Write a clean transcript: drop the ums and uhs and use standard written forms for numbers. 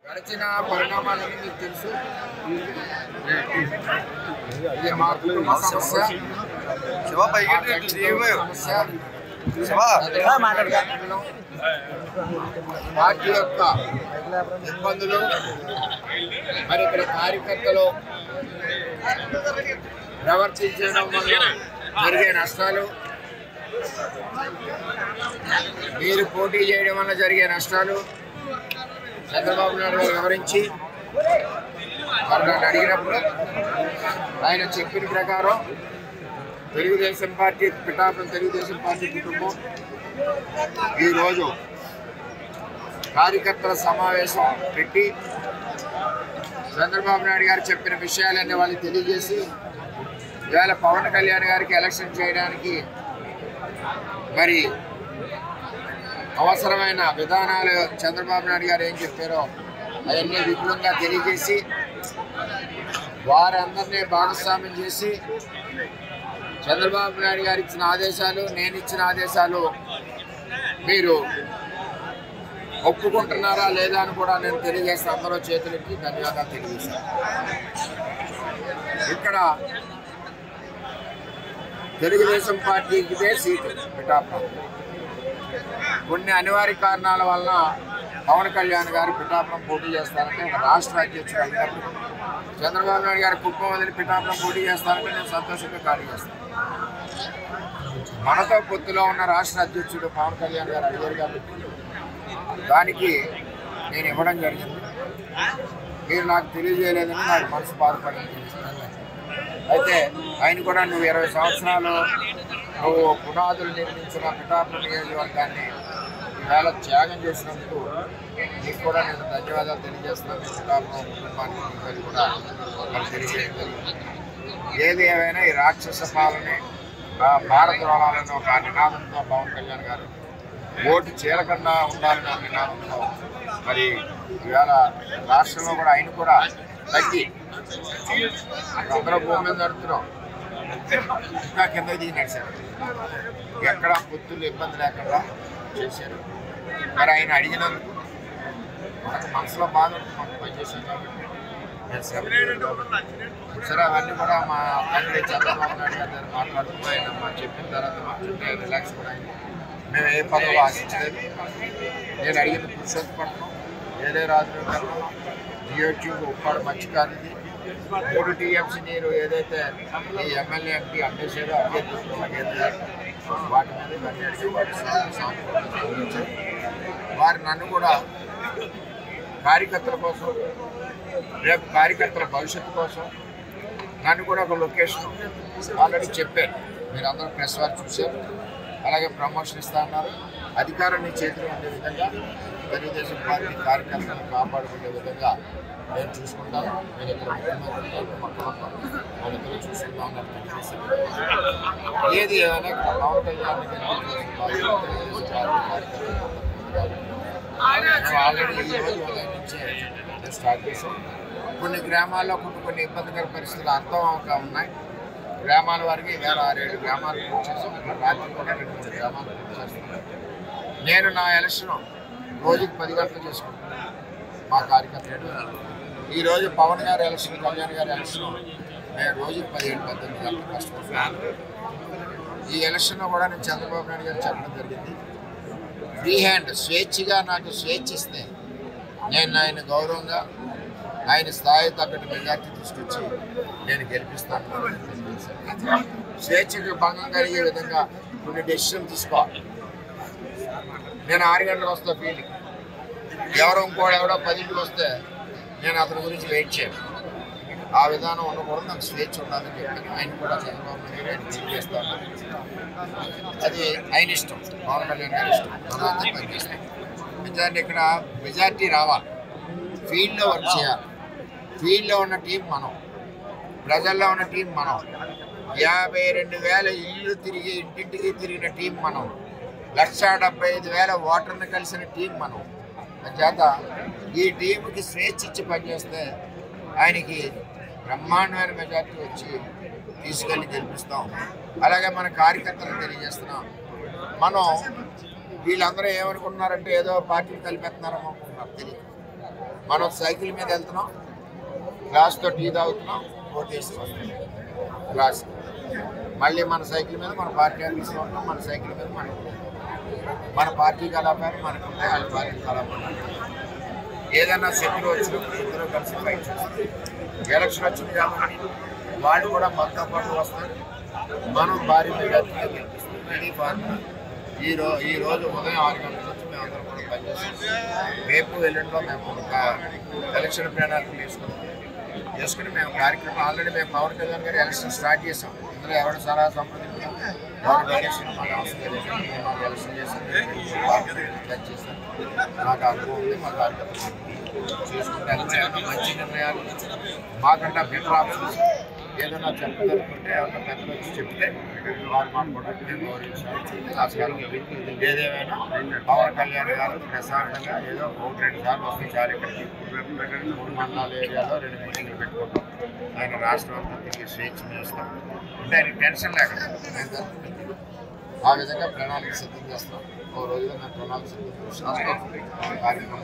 గడిచిన పరిణామాలన్నీ మీకు తెలుసు. ఇది మా కుటుంబ సమస్య, పార్టీ యొక్క ఇబ్బందులు, మరి ఇక్కడ కార్యకర్తలు ప్రవర్తించడం వల్ల జరిగే నష్టాలు, మీరు పోటీ చేయడం వల్ల జరిగే నష్టాలు చంద్రబాబు నాయుడు గారు వివరించి నన్ను అడిగినప్పుడు ఆయన చెప్పిన ప్రకారం తెలుగుదేశం పార్టీ పిఠాపురం తెలుగుదేశం పార్టీ కుటుంబం ఈరోజు కార్యకర్తల సమావేశం పెట్టి చంద్రబాబు నాయుడు గారు చెప్పిన విషయాలన్నీ వాళ్ళకి తెలియజేసి ఇవాళ పవన్ కళ్యాణ్ గారికి ఎలక్షన్ చేయడానికి మరి అవసరమైన విధానాలు చంద్రబాబు నాయుడు గారు ఏం చెప్పారో అవన్నీ విపులంగా తెలియజేసి వారందరినీ భాగస్వామ్యం చేసి చంద్రబాబు నాయుడు గారు ఇచ్చిన ఆదేశాలు, నేను ఇచ్చిన ఆదేశాలు మీరు ఒప్పుకుంటున్నారా లేదా అని కూడా నేను తెలియజేస్తాను. అందరూ చేతులకి ధన్యవాదాలు తెలియజేస్తాను. ఇక్కడ తెలుగుదేశం పార్టీకిదే సీటు పిఠాపురం. కొన్ని అనివార్య కారణాల వలన పవన్ కళ్యాణ్ గారు పిఠాపురం పోటీ చేస్తారంటే ఒక రాష్ట్ర అధ్యక్షుడు అయినప్పుడు చంద్రబాబు నాయుడు గారు కుప్పం వదిలి పిఠాపురం పోటీ చేస్తారంటే నేను సంతోషంగా ఖాళీ చేస్తాను. మనతో పొత్తులో ఉన్న రాష్ట్ర అధ్యక్షుడు పవన్ కళ్యాణ్ గారు అడిగారు కాబట్టి దానికి నేను ఇవ్వడం జరిగింది. మీరు నాకు తెలియజేయలేదని నాకు మనసు బాధపడింది. అయితే ఆయన కూడా నువ్వు 20 సంవత్సరాలు నువ్వు పునాదులు నిర్మించిన పిఠాపురం నియోజకవర్గాన్ని ఈవేళ త్యాగం చేసినందుకు నీకు కూడా నేను ధన్యవాదాలు తెలియజేస్తున్నాను. పిఠాపురం కుటుంబానికి కూడా మనం తెలియజేయగలిగింది. ఏది ఏమైనా ఈ రాక్షస పాలని భారత రోళాలను ఒక నినాదంతో పవన్ కళ్యాణ్ గారు ఓటు చీలకుండా ఉండాలని ఒక నినాదంతో మరి ఈవేళ రాష్ట్రంలో కూడా ఆయన కూడా తగ్గి అందరూ భూమి మీద నడుతున్నాం, ఇంకా కిందకి దిగి నడిచారు. ఎక్కడ పొత్తులు ఇబ్బంది లేకుండా చేశారు. మరి ఆయన అడిగినందుకు మనకు మనసులో బాధ ఉంటుంది. మనకు పనిచేసాం కాబట్టి సరే అవన్నీ కూడా మా తండ్రి చంద్రబాబు నాయుడు గారి దగ్గర మాట్లాడుతూ ఆయన మాకు చెప్పిన తర్వాత మాకు రిలాక్స్ కూడా అయింది. మేము ఏ పదవులు ఆశించలేదు. నేను అడిగిన పురుషోత్పట్నం, ఏదే రాజులు జియోట్యూబ్ ఉప్పాడు మత్స్యకారుది 3 TMC నీరు ఏదైతే ఈ ఎమ్మెల్యే ఎంపీ అమ్మేసారో వాటి మీద వారు నన్ను కూడా కార్యకర్తల కోసం, రేపు కార్యకర్తల భవిష్యత్తు కోసం నన్ను కూడా ఒక లొకేషన్ ఆల్రెడీ చెప్పారు. మీరు అందరూ ప్రెస్ వారు చూశారు. అలాగే ప్రమోషన్ ఇస్తా అన్నారు. అధికారాన్ని చేతిలో ఉండే విధంగా తెలుగుదేశం పార్టీ కార్యకర్తలను కాపాడుకునే విధంగా నేను చూసుకుంటాను. నేను ఇక్కడ ముఖ్యమంత్రి చూసుకుంటాను. ఏది ఏమైనా పవన్ కళ్యాణ్ ఆల్రెడీ ఈ రోజు ఉదయం నుంచే స్టార్ట్ చేశాం. కొన్ని గ్రామాల్లో కొన్ని ఇబ్బందికర పరిస్థితులు అర్థంగా ఉన్నాయి. గ్రామాల వారికి వేరే 6-7 గ్రామాలు పూర్తి చేసాం. రాత్రి కూడా 2-3 గ్రామాలు పూర్తి చేస్తున్నాం. నేను నా ఎలక్షన్ రోజుకి 10 గంటలు చేసుకుంటాను. మా కార్యకర్తలు ఈరోజు పవన్ గారి ఎలక్షన్, కళ్యాణ్ గారి ఎలక్షన్ నేను రోజుకి 17-18 గంటలు కష్టపడుతున్నాను. ఈ ఎలక్షన్లో కూడా నేను చంద్రబాబు నాయుడు గారు చెప్పడం జరిగింది. ఫ్రీ హ్యాండ్ స్వేచ్ఛగా నాకు స్వేచ్ఛ ఇస్తే నేను ఆయన గౌరవంగా ఆయన స్థాయి తగ్గట్టు మెజార్టీ తీసుకొచ్చి నేను గెలిపిస్తాను. స్వేచ్ఛకు భంగం కలిగే విధంగా కొన్ని డెసిషన్ తీసుకోవాలి. నేను 6 గంటలకు వస్తా ఫీల్డ్కి, ఎవరో 10ంటికి వస్తే నేను అతని గురించి వెయిట్ చేయను. ఆ విధానం ఉండకూడదు. నాకు స్వేచ్ఛ ఉండాలని చెప్పి ఆయన కూడా చంద్రబాబు నాయుడు ఆయన చేస్తాను. అది ఆయన ఇష్టం, పవన్ కళ్యాణ్ గారి ఇష్టం. మనం పనిచేస్తాం. ఇక్కడ మెజార్టీ రావాలి, ఫీల్డ్లో వర్క్ చేయాలి. ఫీల్డ్లో ఉన్న టీం మనం, ప్రజల్లో ఉన్న టీం మనం, 52,000 ఇళ్ళు తిరిగి ఇంటింటికి తిరిగిన టీం మనం, 1,75,000 ఓటర్ని కలిసిన టీం మనం. చేత ఈ టీంకి స్వేచ్ఛ ఇచ్చి పనిచేస్తే ఆయనకి బ్రహ్మాండమైన మెజార్టీ వచ్చి తీసుకెళ్ళి గెలిపిస్తాం. అలాగే మన కార్యకర్తలకు తెలియజేస్తున్నాం. మనం వీళ్ళందరూ ఏమనుకుంటున్నారంటే ఏదో పార్టీని కలిపేస్తున్నారని అనుకుంటున్నారు. తెలియదు. మనం సైకిల్ మీద వెళ్తున్నాం, గ్లాస్తో టీ తాగుతున్నాం, ఓటేసి వస్తున్నాం గ్లాస్. మళ్ళీ మన సైకిల్ మీద మన పార్టీ ఆఫీస్లో ఉంటాం, మన సైకిల్ మీద మన పార్టీ కలాపాలు మనకు ఉంటాయి, వాళ్ళ పార్టీ కలాపాలు. ఏదైనా శత్రువు వచ్చినప్పుడు ఇద్దరు కలిసి ఫైట్ చేస్తారు. ఎలక్షన్ వచ్చింది కాబట్టి వాళ్ళు కూడా మనతో పాటు వస్తారు, మనం భారీ మెజార్టీగా గెలిపిస్తాం. ఇది ఫార్ములా. ఈ రోజు ఉదయం 6 గంటల నుంచి మేము అందరం కూడా పనిచేస్తాం. రేపు ఎల్లుండిలో మేము ఒక ఎలక్షన్ ప్రణాళిక చేసుకుని మేము కార్యక్రమం ఆల్రెడీ మేము పవన్ కళ్యాణ్ గారు ఎలక్షన్ స్టార్ట్ చేసాం. ఇందులో ఎవరు సలహా సంప్రదించాం, ఎవరి డైరెక్షన్ మాకు అవసరం లేదు. మాకు ఎలక్షన్ చేస్తాం, నాకు అనుభవం ఉంది, మా కార్యకర్తలు చేసుకుంటే మంచి నిర్ణయాలు మాకంటే బెటర్ ఆప్షన్స్ ఏదైనా చెప్పగలుగుతుంటే ఎవరైనా పెద్దలు వచ్చి చెప్తే వారు మాట్లాడుకుంటే మేము గౌరవించాలి. ఆస్కారం ఏదేమైనా పవన్ కళ్యాణ్ గారు ప్రశాంతంగా ఏదో 1-2 సార్లు వస్తే చాలు. ఇక్కడికి 3 మండలాల ఏరియాలో 2 మీటింగ్లు పెట్టుకుంటాం. ఆయన రాష్ట్రం అంతా తిరిగి స్వేచ్ఛ చేస్తాం అంటే ఆయనకి టెన్షన్ లేకుండా ఆ విధంగా ప్రణాళిక సిద్ధం చేస్తాం. ఓ రోజులో మేము ప్రణాళిక సిద్ధం చేస్తాం. కార్యక్రమం